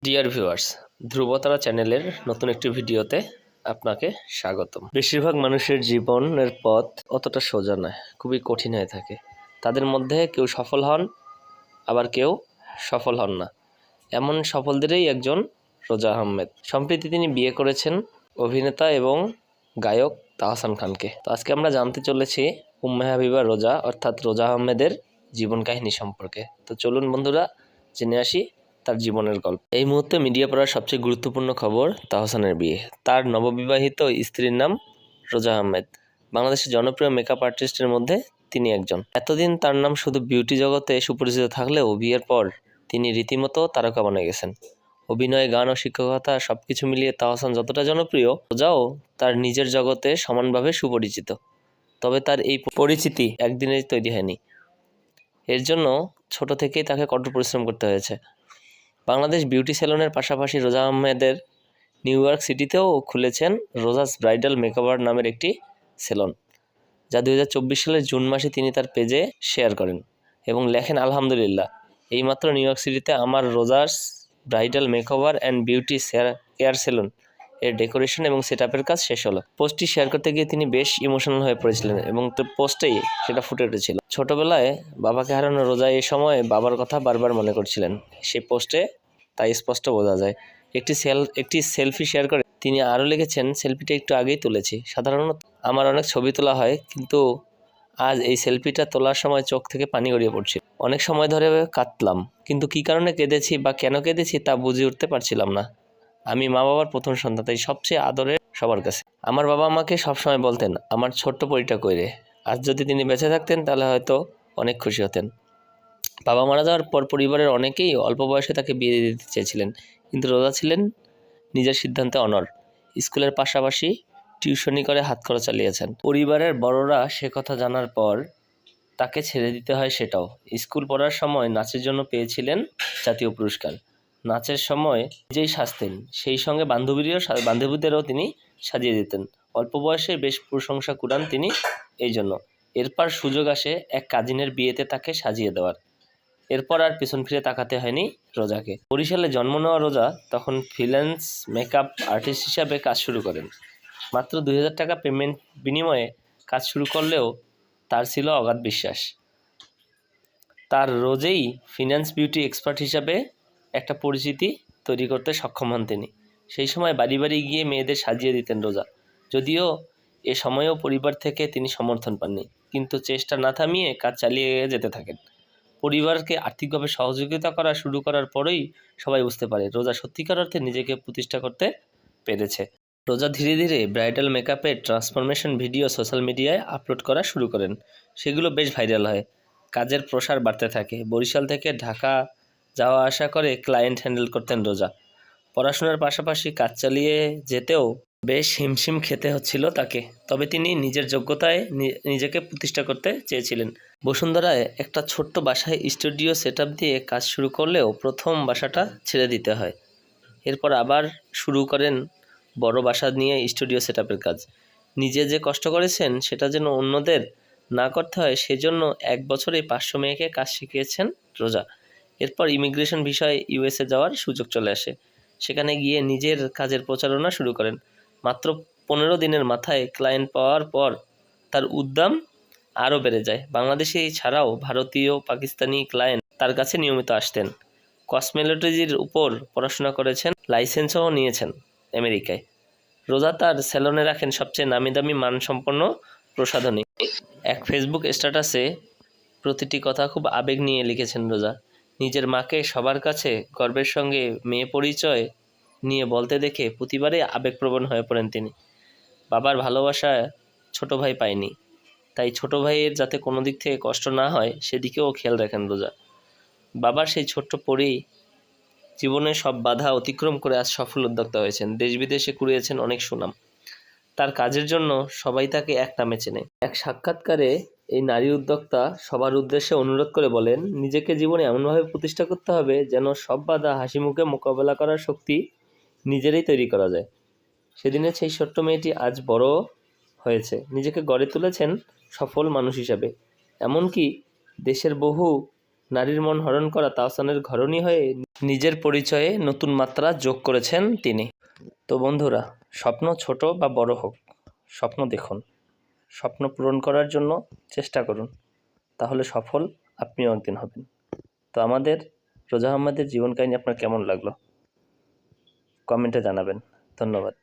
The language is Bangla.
ডিয়ার ভিউয়ার্স, ধ্রুবতারা চ্যানেলের নতুন একটি ভিডিওতে আপনাকে স্বাগতম। বেশিরভাগ মানুষের জীবনের পথ অতটা সোজা নয়, খুবই কঠিন হয়ে থাকে। তাদের মধ্যে কেউ সফল হন, আবার কেউ সফল হন না। এমন সফলদেরই একজন রোজা আহমেদ। সম্প্রতি তিনি বিয়ে করেছেন অভিনেতা এবং গায়ক তাহসান খানকে। তো আজকে আমরা জানতে চলেছি উম্মে হাবিবা রোজা অর্থাৎ রোজা আহমেদের জীবন কাহিনী সম্পর্কে। তো চলুন বন্ধুরা, জেনে আসি তার জীবনের গল্প। এই মুহূর্তে মিডিয়া পড়ার সবচেয়ে গুরুত্বপূর্ণ খবর তাহসানের বিয়ে। তার নববিবাহিত স্ত্রীর নাম রোজা আহমেদ। বাংলাদেশের জনপ্রিয় মেকআপ আর্টিস্টের মধ্যে তিনি একজন। এতদিন তার নাম শুধু বিউটি জগতে সুপরিচিত থাকলেও বিয়ের পর তিনি রীতিমতো তারকা বনে গেছেন। অভিনয়, গান ও শিক্ষকতা সবকিছু মিলিয়ে তাহসান যতটা জনপ্রিয়, রোজাও তার নিজের জগতে সমানভাবে সুপরিচিত। তবে তার এই পরিচিতি একদিনেই তৈরি হয়নি। এর জন্য ছোট থেকেই তাকে কঠোর পরিশ্রম করতে হয়েছে। বাংলাদেশ বিউটি সেলুনের পাশাপাশি রোজা আহমেদের নিউ ইয়র্ক সিটিতেও খুলেছেন রোজাস ব্রাইডাল মেকওভার নামের একটি সেলুন, যা 2024 সালের জুন মাসে তিনি তার পেজে শেয়ার করেন এবং লেখেন, আলহামদুলিল্লাহ, এইমাত্র নিউ ইয়র্ক সিটিতে আমার Rosa's bridal makeover and beauty care salon এর ডেকোরেশন এবং সেটআপের কাজ শেষ হলো। পোস্টটি শেয়ার করতে গিয়ে তিনি বেশ ইমোশনাল হয়ে পড়েছিলেন এবং পোস্টেই সেটা ফুটে উঠেছিল। ছোটবেলায় বাবাকে হারানো রোজা এই সময় বাবার কথা বারবার মনে করছিলেন। সেই পোস্টে তাই স্পষ্ট বোঝা যায়। একটি সেলফি শেয়ার করে তিনি আরও লিখেছেন, সেলফিটা একটু আগেই তুলেছি। সাধারণত আমার অনেক ছবি তোলা হয়, কিন্তু আজ এই সেলফিটা তোলার সময় চোখ থেকে পানি গড়িয়ে পড়ছিল। অনেক সময় ধরে কাঁদলাম, কিন্তু কী কারণে কেঁদেছি বা কেন কেঁদেছি তা বুঝে উঠতে পারছিলাম না। আমি মা বাবার প্রথম সন্তান, তাই সবচেয়ে আদরের সবার কাছে। আমার বাবা আমাকে সবসময় বলতেন, আমার ছোট্ট পরিটা কইরে। আজ যদি তিনি বেঁচে থাকতেন তাহলে হয়তো অনেক খুশি হতেন। বাবা মারা যাওয়ার পর পরিবারের অনেকেই অল্প বয়সে তাকে বিয়ে দিতে চেয়েছিলেন, কিন্তু রোজা ছিলেন নিজের সিদ্ধান্তে অনড়। স্কুলের পাশাপাশি টিউশনি করে হাত খরচ চালিয়েছেন। পরিবারের বড়রা সে কথা জানার পর তাকে ছেড়ে দিতে হয় সেটাও। স্কুল পড়ার সময় নাচের জন্য পেয়েছিলেন জাতীয় পুরস্কার। নাচের সময় নিজেই সাজতেন, সেই সঙ্গে বান্ধবীদেরও তিনি সাজিয়ে দিতেন। অল্প বয়সে বেশ প্রশংসা কুড়ান তিনি এই জন্য। এরপর সুযোগ আসে এক কাজিনের বিয়েতে তাকে সাজিয়ে দেওয়ার। এরপর আর পেছন ফিরে তাকাতে হয়নি রোজাকে। বরিশালে জন্ম নেওয়া রোজা তখন ফ্রিল্যান্স মেকআপ আর্টিস্ট হিসাবে কাজ শুরু করেন। মাত্র 2000 টাকা পেমেন্ট বিনিময়ে কাজ শুরু করলেও তার ছিল অগাধ বিশ্বাস। তার রোজেই ফিন্যান্স বিউটি এক্সপার্ট হিসাবে একটা পরিচিতি তৈরি করতে সক্ষম হন তিনি। সেই সময় বাড়ি বাড়ি গিয়ে মেয়েদের সাজিয়ে দিতেন রোজা। যদিও এ সময়েও পরিবার থেকে তিনি সমর্থন পাননি, কিন্তু চেষ্টা না থামিয়ে কাজ চালিয়ে যেতে থাকেন। পরিবারকে আর্থিকভাবে সহযোগিতা করা শুরু করার পরেই সবাই বুঝতে পারে রোজা সত্যিকার অর্থে নিজেকে প্রতিষ্ঠা করতে পেরেছে। রোজা ধীরে ধীরে ব্রাইডাল মেকআপের ট্রান্সফরমেশন ভিডিও সোশ্যাল মিডিয়ায় আপলোড করা শুরু করেন। সেগুলো বেশ ভাইরাল হয়, কাজের প্রসার বাড়তে থাকে। বরিশাল থেকে ঢাকা যাওয়া আসা করে ক্লায়েন্ট হ্যান্ডেল করতেন রোজা। পড়াশোনার পাশাপাশি কাজ চালিয়ে যেতেও বেশ হিমশিম খেতে হচ্ছিল তাকে। তবে তিনি নিজের যোগ্যতায় নিজেকে প্রতিষ্ঠা করতে চেয়েছিলেন। বসুন্ধরায় একটা ছোট্ট বাসায় স্টুডিও সেটআপ দিয়ে কাজ শুরু করলেও প্রথম বাসাটা ছেড়ে দিতে হয়। এরপর আবার শুরু করেন বড় বাসা নিয়ে স্টুডিও সেটআপের কাজ। নিজে যে কষ্ট করেছেন সেটা যেন অন্যদের না করতে হয়, সেজন্য 1 বছরে 500 মেয়েকে কাজ শিখিয়েছেন রোজা। এরপর ইমিগ্রেশন বিষয়ে ইউএসএ যাওয়ার সুযোগ চলে আসে। সেখানে গিয়ে নিজের কাজের প্রচারণা শুরু করেন। মাত্র 15 দিনের মাথায় ক্লায়েন্ট পাওয়ার পর তার উদ্যম আরও বেড়ে যায়। বাংলাদেশে ছাড়াও ভারতীয়, পাকিস্তানি ক্লায়েন্ট তার কাছে নিয়মিত আসতেন। কসমেটোলজির উপর পড়াশোনা করেছেন, লাইসেন্সও নিয়েছেন আমেরিকায়। রোজা তার সেলুনে রাখেন সবচেয়ে নামি দামি মানসম্পন্ন প্রসাধনী। এক ফেসবুক স্ট্যাটাসে প্রতিটি কথা খুব আবেগ নিয়ে লিখেছেন রোজা। নিজের মাকে সবার কাছে গর্বের সঙ্গে মেয়ে পরিচয় নিয়ে বলতে দেখে প্রতিবারে আবেগপ্রবণ হয়ে পড়েন তিনি। বাবার ভালোবাসা ছোট ভাই পায়নি, তাই ছোট ভাইয়ের যাতে কোনো দিক থেকে কষ্ট না হয় সেদিকেও খেয়াল রাখেন রোজা। বাবার সেই ছোট্ট পরেই জীবনে সব বাধা অতিক্রম করে আজ সফল উদ্যোক্তা হয়েছেন। দেশ বিদেশে কুড়িয়েছেন অনেক সুনাম। তার কাজের জন্য সবাই তাকে এক নামে চেনে। এক সাক্ষাৎকারে এই নারী উদ্যোক্তা সবার উদ্দেশ্যে অনুরোধ করে বলেন, নিজেকে জীবনে এমনভাবে প্রতিষ্ঠা করতে হবে যেন সব বাধা হাসি মুখে মোকাবেলা করার শক্তি নিজেরই তৈরি করা যায়। সেদিনের সেই ছোট্ট মেয়েটি আজ বড় হয়েছে, নিজেকে গড়ে তুলেছেন সফল মানুষ হিসাবে। এমনকি দেশের বহু নারীর মন হরণ করা তাহসানের ঘরণী হয়ে নিজের পরিচয়ে নতুন মাত্রা যোগ করেছেন তিনি। তো বন্ধুরা, স্বপ্ন ছোট বা বড় হোক, স্বপ্ন দেখুন, স্বপ্ন পূরণ করার জন্য চেষ্টা করুন, তাহলে সফল আপনিও একদিন হবেন। তো আমাদের রোজা আহমেদের জীবন কাহিনী আপনার কেমন লাগলো কমেন্টে জানাবেন। ধন্যবাদ।